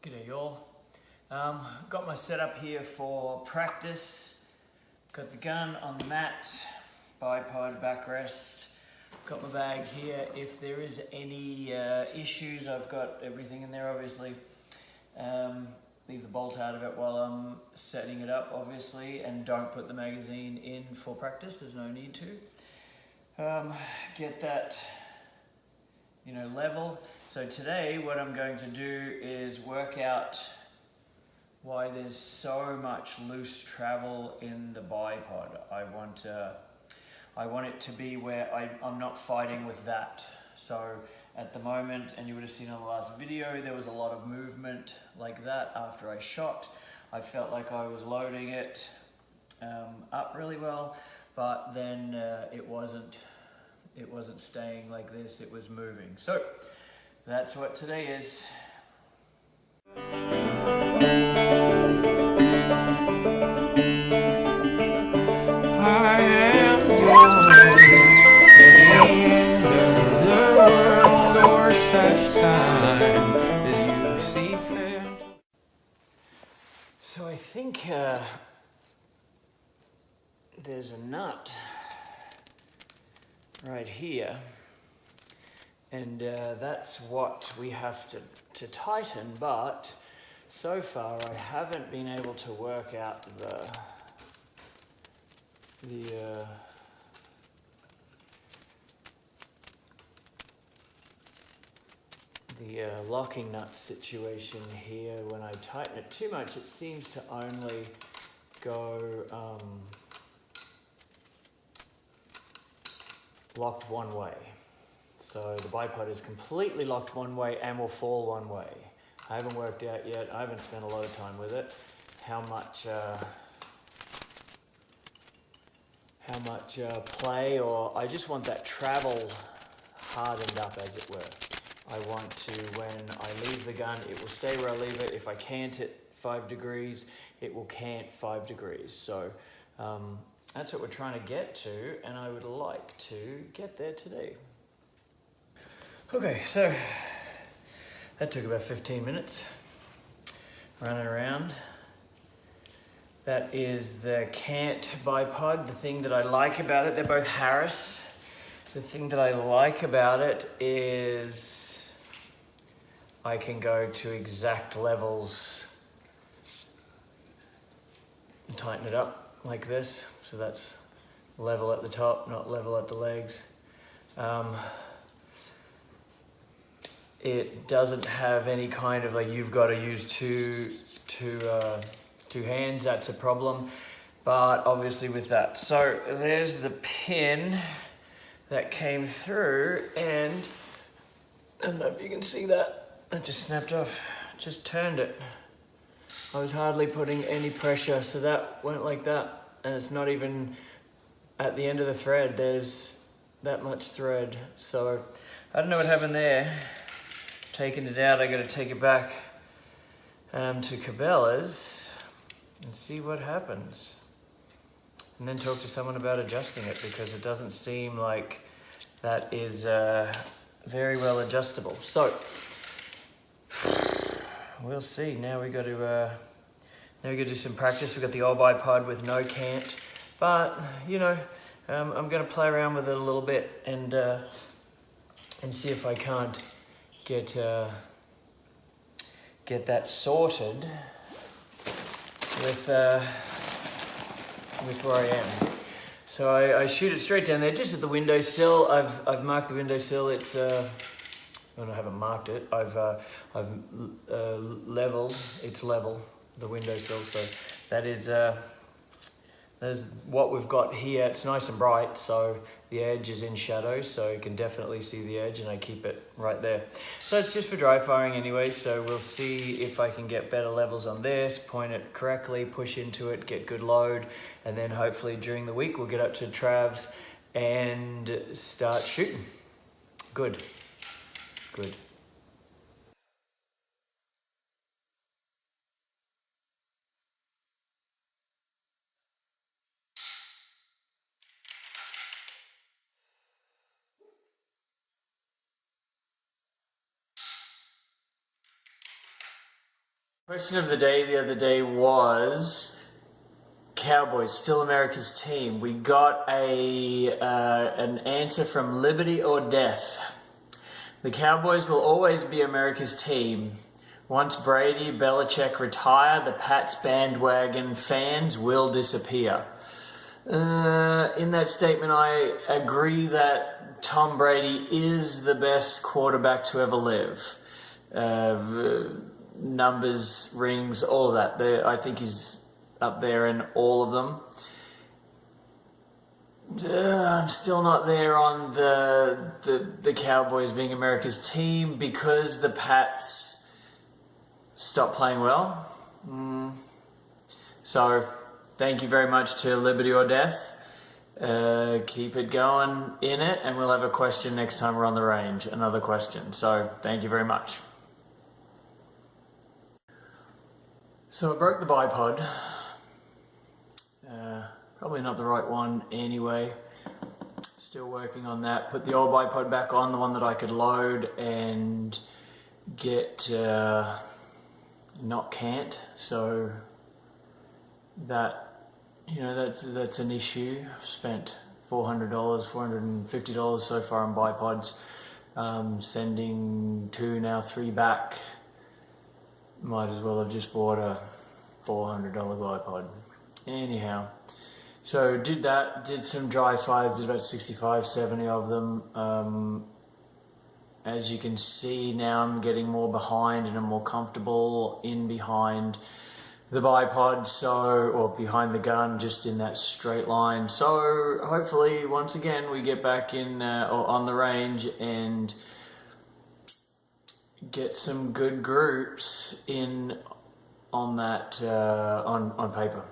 G'day y'all. Got my setup here for practice. Got the gun on the mat, bipod backrest. Got my bag here. If there is any issues, I've got everything in there obviously. Leave the bolt out of it while I'm setting it up obviously, and don't put the magazine in for practice, there's no need to. Get that level. So today what I'm going to do is work out why there's so much loose travel in the bipod. I want it to be where I'm not fighting with that. So at the moment, and you would have seen on the last video, there was a lot of movement like that after I shot. I felt like I was loading it up really well, but then it wasn't staying like this, it was moving. So that's what today is. I am yours, the end of the world, or such time as you see fit. So I think there's a nut right here, and that's what we have to tighten, but so far I haven't been able to work out the locking nut situation here. When I tighten it too much, it seems to only go locked one way. So the bipod is completely locked one way and will fall one way. I haven't worked out yet, I haven't spent a lot of time with it, how much play, or I just want that travel hardened up, as it were. I want to, when I leave the gun, it will stay where I leave it. If I cant it 5 degrees, it will cant 5 degrees. So that's what we're trying to get to, and I would like to get there today. Okay, so that took about 15 minutes running around. That is the cant bipod. The thing that I like about it, they're both Harris. The thing that I like about it is I can go to exact levels and tighten it up like this. So that's level at the top, not level at the legs. It doesn't have any kind of you've got to use two hands, that's a problem, but obviously with that. So there's the pin that came through, and I don't know if you can see that, it just snapped off, just turned it. I was hardly putting any pressure, so that went like that, and it's not even at the end of the thread, there's that much thread. So I don't know what happened there. Taking it out, I got to take it back to Cabela's and see what happens, and then talk to someone about adjusting it, because it doesn't seem like that is very well adjustable. So we'll see. Now we got to do some practice. We got the old bipod with no cant, but I'm going to play around with it a little bit and see if I can't get that sorted with where I am. So I shoot it straight down there, just at the windowsill. I've marked the windowsill. It's well, I haven't marked it. I've leveled. It's level, the windowsill. So that is there's what we've got here. It's nice and bright, so the edge is in shadow, so you can definitely see the edge, and I keep it right there. So it's just for dry firing anyway, so we'll see if I can get better levels on this, point it correctly, push into it, get good load, and then hopefully during the week we'll get up to Trav's and start shooting. Good. Good. Question of the day the other day was Cowboys still America's team. We got an answer from Liberty or Death. The Cowboys will always be America's team. Once Brady, Belichick retire, the Pats bandwagon fans will disappear. In that statement, I agree that Tom Brady is the best quarterback to ever live. Numbers, rings, all of that. I think he's up there in all of them. I'm still not there on the Cowboys being America's team because the Pats stopped playing well. So, thank you very much to Liberty or Death. Keep it going in it, and we'll have a question next time we're on the range. Another question. So, thank you very much. So I broke the bipod. Probably not the right one anyway. Still working on that. Put the old bipod back on, the one that I could load and get not cant. So that, you know, that's an issue. I've spent $400, $450 so far on bipods. Sending 2, now 3 back. Might as well have just bought a $400 bipod. Anyhow, so did that, did some dry fires, did about 65, 70 of them. As you can see now, I'm getting more behind and I'm more comfortable in behind the bipod, or behind the gun, just in that straight line. So hopefully, once again, we get back in or on the range and get some good groups in on that on paper.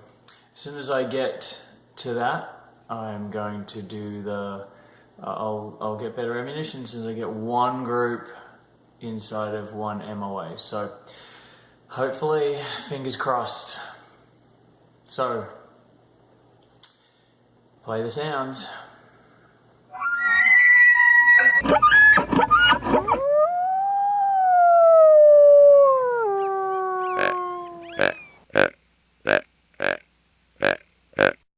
As soon as I get to that, I'm going to do I'll get better ammunition as soon as I get one group inside of one MOA. So hopefully, fingers crossed. So play the sounds.